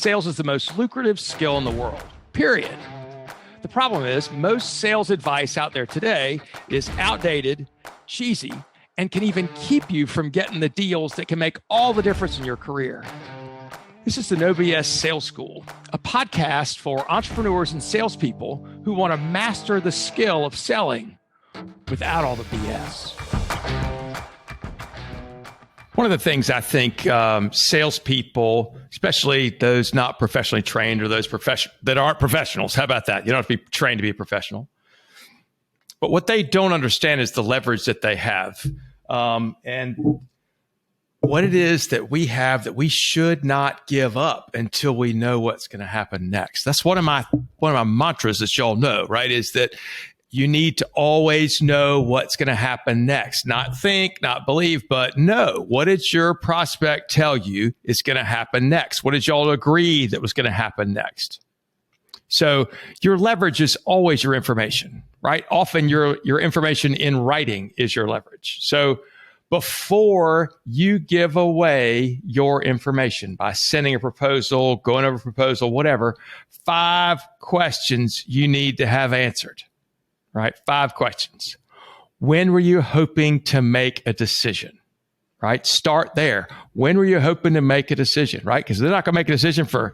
sales is the most lucrative skill in the world, period. The problem is most sales advice out there today is outdated, cheesy, and can even keep you from getting the deals that can make all the difference in your career. This is the No BS Sales School, a podcast for entrepreneurs and salespeople who want to master the skill of selling without all the BS. One of the things I think salespeople, especially those not professionally trained or those that aren't professionals, how about that? You don't have to be trained to be a professional. But what they don't understand is the leverage that they have and what it is that we have that we should not give up until we know what's going to happen next. That's one of my mantras that y'all know, right? Is that you need to always know what's going to happen next. Not think, not believe, but know. What did your prospect tell you is going to happen next? What did y'all agree that was going to happen next? So your leverage is always your information, right? Often your information in writing is your leverage. So before you give away your information by sending a proposal, going over a proposal, whatever, 5 questions you need to have answered, right? 5 questions. When were you hoping to make a decision, right? Start there. When were you hoping to make a decision, right? Because they're not going to make a decision for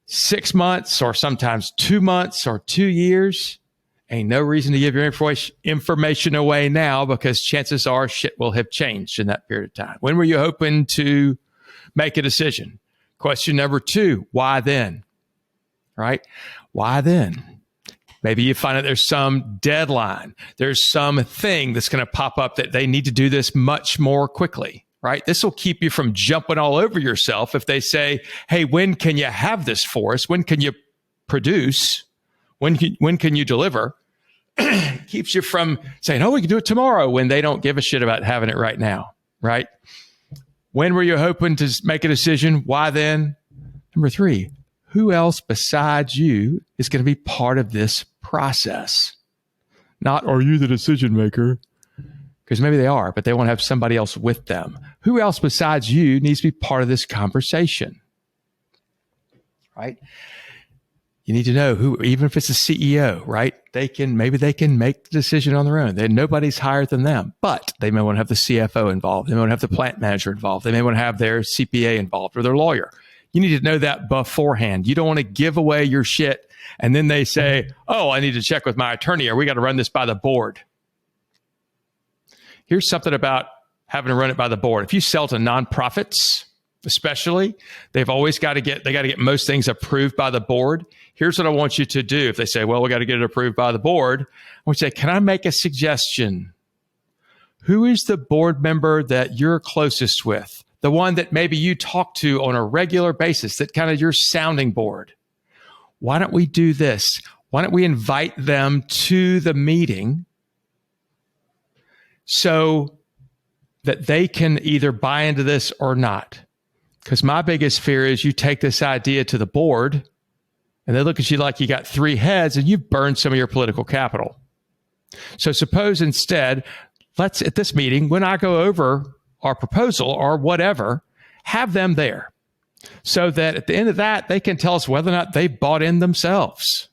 6 months or sometimes 2 months or 2 years. Ain't no reason to give your information away now because chances are shit will have changed in that period of time. When were you hoping to make a decision? Question number 2, why then? Right? Why then? Maybe you find that there's some deadline. There's some thing that's going to pop up that they need to do this much more quickly, right? This will keep you from jumping all over yourself if they say, hey, when can you have this for us? When can you produce? When can you deliver? Keeps you from saying, oh, we can do it tomorrow when they don't give a shit about having it right now, right? When were you hoping to make a decision? Why then? Number 3, who else besides you is going to be part of this process? Not, are you the decision maker? Because maybe they are, but they want to have somebody else with them. Who else besides you needs to be part of this conversation? Right? You need to know who, even if it's a CEO, right? Maybe they can make the decision on their own. Nobody's higher than them, but they may want to have the CFO involved. They may want to have the plant manager involved. They may want to have their CPA involved or their lawyer. You need to know that beforehand. You don't want to give away your shit and then they say, oh, I need to check with my attorney or we got to run this by the board. Here's something about having to run it by the board. If you sell to nonprofits, especially, they've always got to get most things approved by the board. Here's what I want you to do. If they say, well, we got to get it approved by the board, I want you to say, can I make a suggestion? Who is the board member that you're closest with? The one that maybe you talk to on a regular basis, that kind of your sounding board. Why don't we do this? Why don't we invite them to the meeting so that they can either buy into this or not? Because my biggest fear is you take this idea to the board and they look at you like you got 3 heads and you've burned some of your political capital. So suppose instead, let's at this meeting, when I go over our proposal or whatever, have them there so that at the end of that, they can tell us whether or not they bought in themselves.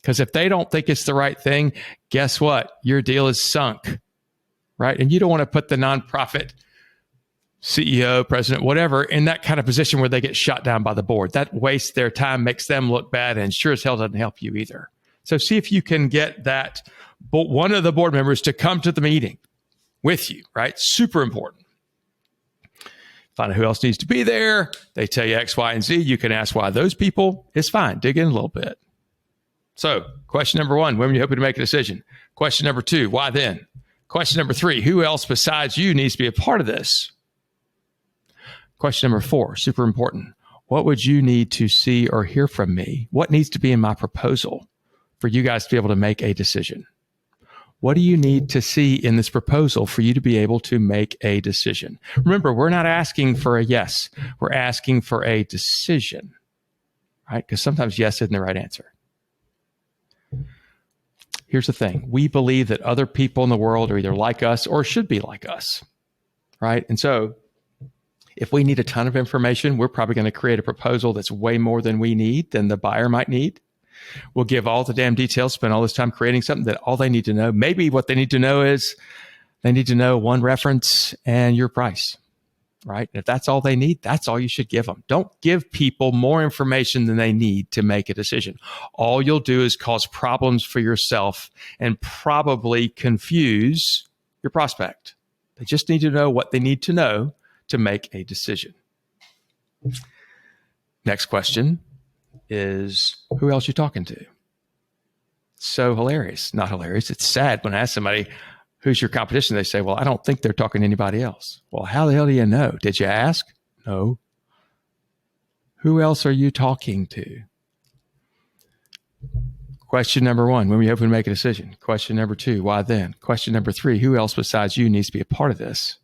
Because if they don't think it's the right thing, guess what? Your deal is sunk, right? And you don't want to put the nonprofit CEO, president, whatever, in that kind of position where they get shot down by the board. That wastes their time, makes them look bad, and sure as hell doesn't help you either. So see if you can get that one of the board members to come to the meeting with you, right? Super important. Find out who else needs to be there. They tell you X, Y, and Z. You can ask why those people. It's fine. Dig in a little bit. So question number 1, when are you hoping to make a decision? Question number 2, why then? Question number 3, who else besides you needs to be a part of this? Question number 4, super important. What would you need to see or hear from me? What needs to be in my proposal for you guys to be able to make a decision? What do you need to see in this proposal for you to be able to make a decision? Remember, we're not asking for a yes. We're asking for a decision, right? Because sometimes yes isn't the right answer. Here's the thing. We believe that other people in the world are either like us or should be like us, right? And so If we need a ton of information, we're probably going to create a proposal that's way more than we need, than the buyer might need. We'll give all the damn details, spend all this time creating something that all they need to know. Maybe what they need to know is they need to know one reference and your price, right? If that's all they need, that's all you should give them. Don't give people more information than they need to make a decision. All you'll do is cause problems for yourself and probably confuse your prospect. They just need to know what they need to know to make a decision. Next question is, who else you talking to? So hilarious. Not hilarious. It's sad when I ask somebody, who's your competition? They say, well, I don't think they're talking to anybody else. Well, how the hell do you know? Did you ask? No. Who else are you talking to? Question number 1, when we hope to make a decision. Question number 2, why then? Question number 3, who else besides you needs to be a part of this?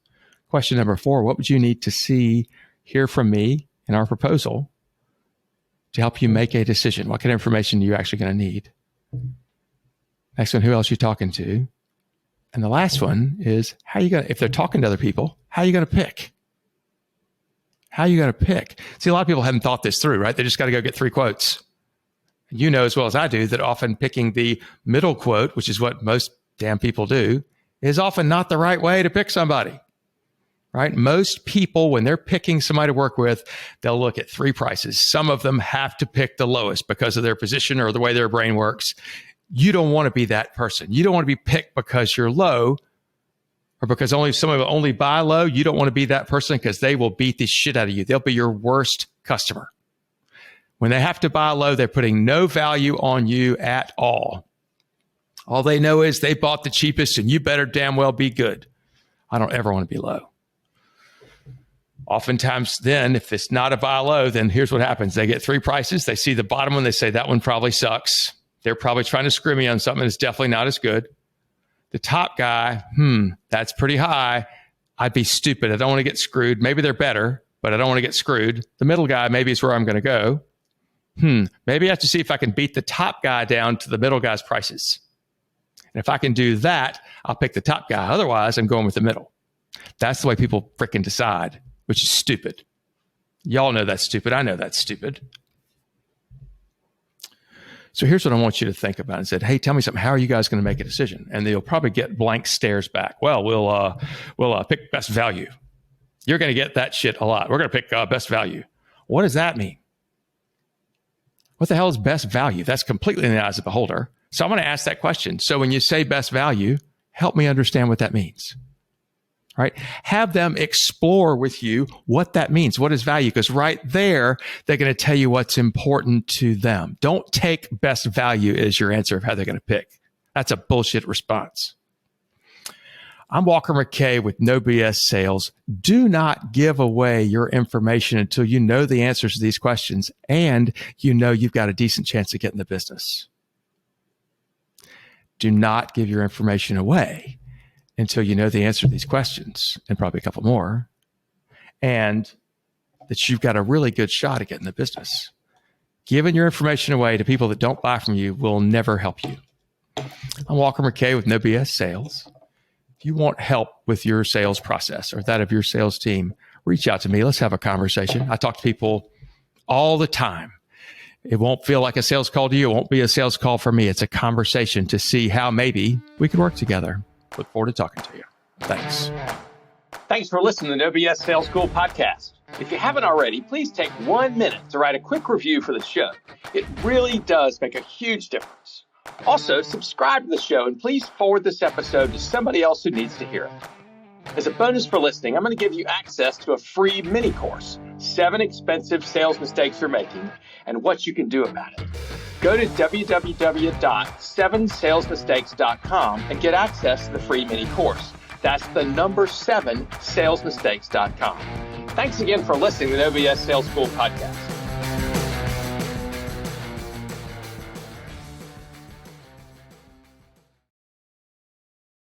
Question number 4, what would you need to see, hear from me in our proposal to help you make a decision? What kind of information are you actually going to need? Next one, who else are you talking to? And the last one is, how are you going to, if they're talking to other people, how are you going to pick? How are you going to pick? See, a lot of people haven't thought this through, right? They just got to go get 3 quotes. You know as well as I do that often picking the middle quote, which is what most damn people do, is often not the right way to pick somebody, right? Most people, when they're picking somebody to work with, they'll look at 3 prices. Some of them have to pick the lowest because of their position or the way their brain works. You don't want to be that person. You don't want to be picked because you're low or because some of them only buy low. You don't want to be that person because they will beat the shit out of you. They'll be your worst customer. When they have to buy low, they're putting no value on you at all. All they know is they bought the cheapest and you better damn well be good. I don't ever want to be low. Oftentimes then, if it's not a buy low, then here's what happens. They get 3 prices. They see the bottom one. They say, that one probably sucks. They're probably trying to screw me on something that's definitely not as good. The top guy, that's pretty high. I'd be stupid. I don't want to get screwed. Maybe they're better, but I don't want to get screwed. The middle guy maybe is where I'm going to go. Maybe I have to see if I can beat the top guy down to the middle guy's prices. And if I can do that, I'll pick the top guy. Otherwise, I'm going with the middle. That's the way people freaking decide, which is stupid. Y'all know that's stupid. I know that's stupid. So here's what I want you to think about and said, hey, tell me something. How are you guys going to make a decision? And they'll probably get blank stares back. Well, we'll pick best value. You're going to get that shit a lot. We're going to pick best value. What does that mean? What the hell is best value? That's completely in the eyes of the beholder. So I'm going to ask that question. So when you say best value, help me understand what that means. Right? Have them explore with you what that means. What is value? Because right there, they're going to tell you what's important to them. Don't take best value as your answer of how they're going to pick. That's a bullshit response. I'm Walker McKay with No BS Sales. Do not give away your information until you know the answers to these questions and you know you've got a decent chance of getting the business. Do not give your information away until you know the answer to these questions and probably a couple more, and that you've got a really good shot at getting the business. Giving your information away to people that don't buy from you will never help you. I'm Walker McKay with No BS Sales. If you want help with your sales process or that of your sales team, reach out to me. Let's have a conversation. I talk to people all the time. It won't feel like a sales call to you. It won't be a sales call for me. It's a conversation to see how maybe we could work together. Look forward to talking to you. Thanks. Thanks for listening to No BS Sales School podcast. If you haven't already, please take 1 minute to write a quick review for the show. It really does make a huge difference. Also, subscribe to the show and please forward this episode to somebody else who needs to hear it. As a bonus for listening, I'm going to give you access to a free mini course, 7 expensive sales mistakes you're making and what you can do about it. Go to www.7salesmistakes.com and get access to the free mini course. That's the number 7salesmistakes.com. Thanks again for listening to the No BS Sales School podcast.